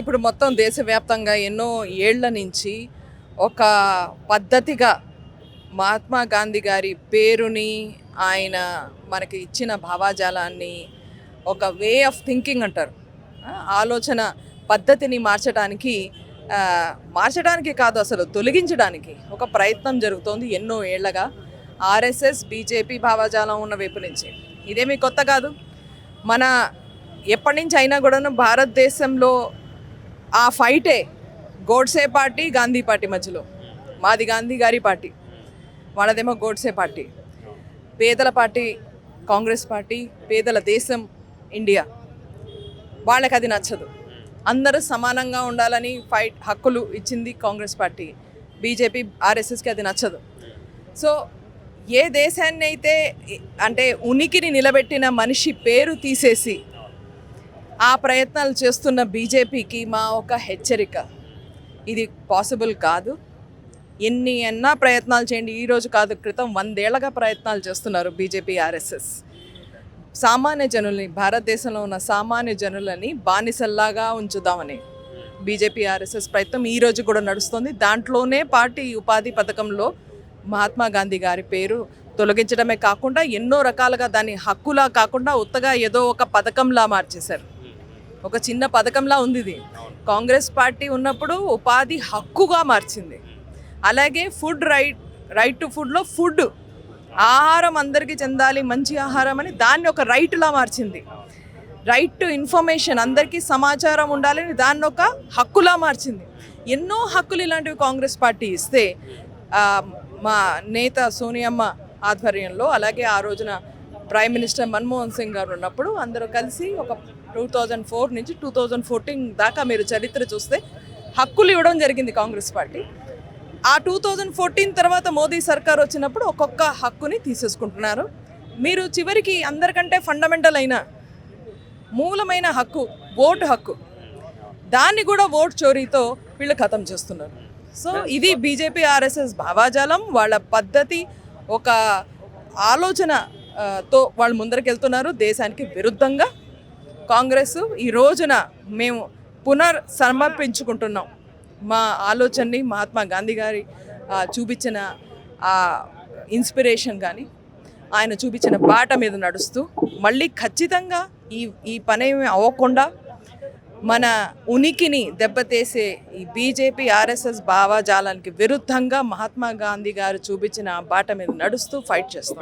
ఇప్పుడు మొత్తం దేశవ్యాప్తంగా ఎన్నో ఏళ్ల నుంచి ఒక పద్ధతిగా మహాత్మా గాంధీ గారి పేరుని, ఆయన మనకి ఇచ్చిన భావాజాలాన్ని, ఒక వే ఆఫ్ థింకింగ్ అంటారు, ఆలోచన పద్ధతిని మార్చడానికి కాదు, అసలు తొలగించడానికి ఒక ప్రయత్నం జరుగుతోంది ఎన్నో ఏళ్లగా. ఆర్ఎస్ఎస్ బీజేపీ భావాజాలం ఉన్న వైపు నుంచి ఇదేమీ కొత్త కాదు. మన ఎప్పటి నుంచి అయినా కూడాను భారతదేశంలో ఆ ఫైటే గోడ్సే పార్టీ, గాంధీ పార్టీ మధ్యలో. మాది గాంధీ గారి పార్టీ, వాళ్ళదేమో గోడ్సే పార్టీ. పేదల పార్టీ కాంగ్రెస్ పార్టీ, పేదల దేశం ఇండియా. వాళ్ళకి అది నచ్చదు. అందరూ సమానంగా ఉండాలని హక్కులు ఇచ్చింది కాంగ్రెస్ పార్టీ. బీజేపీ ఆర్ఎస్ఎస్కి అది నచ్చదు. సో ఏ దేశాన్ని అయితే అంటే ఉనికిని నిలబెట్టిన మనిషి పేరు తీసేసి ఆ ప్రయత్నాలు చేస్తున్న బీజేపీకి మా ఒక హెచ్చరిక, ఇది పాసిబుల్ కాదు. ఎన్నో ప్రయత్నాలు చేయండి, ఈరోజు కాదు, క్రితం 100 ఏళ్లుగా ప్రయత్నాలు చేస్తున్నారు బీజేపీ ఆర్ఎస్ఎస్. సామాన్య జనుల్ని, భారతదేశంలో ఉన్న సామాన్య జనులని బానిసల్లాగా ఉంచుదామని బీజేపీ ఆర్ఎస్ఎస్ ప్రయత్నం ఈరోజు కూడా నడుస్తుంది. దాంట్లోనే పార్టీ ఉపాధి పథకంలో మహాత్మా గాంధీ గారి పేరు తొలగించడమే కాకుండా ఎన్నో రకాలుగా దాన్ని హక్కులా కాకుండా ఉత్తగా ఏదో ఒక పథకంలా మార్చేశారు. ఒక చిన్న పథకంలా ఉంది ఇది. కాంగ్రెస్ పార్టీ ఉన్నప్పుడు ఉపాధి హక్కుగా మార్చింది. అలాగే రైట్ టు ఫుడ్లో ఆహారం అందరికీ చెందాలి, మంచి ఆహారం అని దాన్ని ఒక రైట్లా మార్చింది. రైట్ టు ఇన్ఫర్మేషన్, అందరికీ సమాచారం ఉండాలని దాన్ని ఒక హక్కులా మార్చింది. ఎన్నో హక్కులు ఇలాంటివి కాంగ్రెస్ పార్టీ ఇస్తే మా నేత సోనియమ్మ ఆధ్వర్యంలో, అలాగే ఆ రోజున ప్రైమ్ మినిస్టర్ మన్మోహన్ సింగ్ గారు ఉన్నప్పుడు అందరూ కలిసి ఒక 2004 నుంచి 2014 దాకా మీరు చరిత్ర చూస్తే హక్కులు ఇవ్వడం జరిగింది కాంగ్రెస్ పార్టీ. ఆ 2014 తర్వాత మోదీ సర్కార్ వచ్చినప్పుడు ఒక్కొక్క హక్కుని తీసేసుకుంటున్నారు. మీరు చివరికి అందరికంటే ఫండమెంటల్ అయిన మూలమైన హక్కు, ఓటు హక్కు, దాన్ని కూడా ఓటు చోరీతో వీళ్ళు ఖతం చేస్తున్నారు. సో ఇది బీజేపీ ఆర్ఎస్ఎస్ భావాజాలం, వాళ్ళ పద్ధతి, ఒక ఆలోచనతో వాళ్ళు ముందరకెళ్తున్నారు దేశానికి విరుద్ధంగా. కాంగ్రెస్ ఈ రోజున మేము సమర్పించుకుంటున్నాం మా ఆలోచనని, మహాత్మా గాంధీ గారి చూపించిన ఆ ఇన్స్పిరేషన్ కానీ, ఆయన చూపించిన బాట మీద నడుస్తూ మళ్ళీ ఖచ్చితంగా ఈ పని అవ్వకుండా మన ఉనికిని దెబ్బతీసే ఈ బీజేపీ ఆర్ఎస్ఎస్ భావజాలానికి విరుద్ధంగా మహాత్మా గాంధీ గారు చూపించిన బాట మీద నడుస్తూ ఫైట్ చేస్తాం.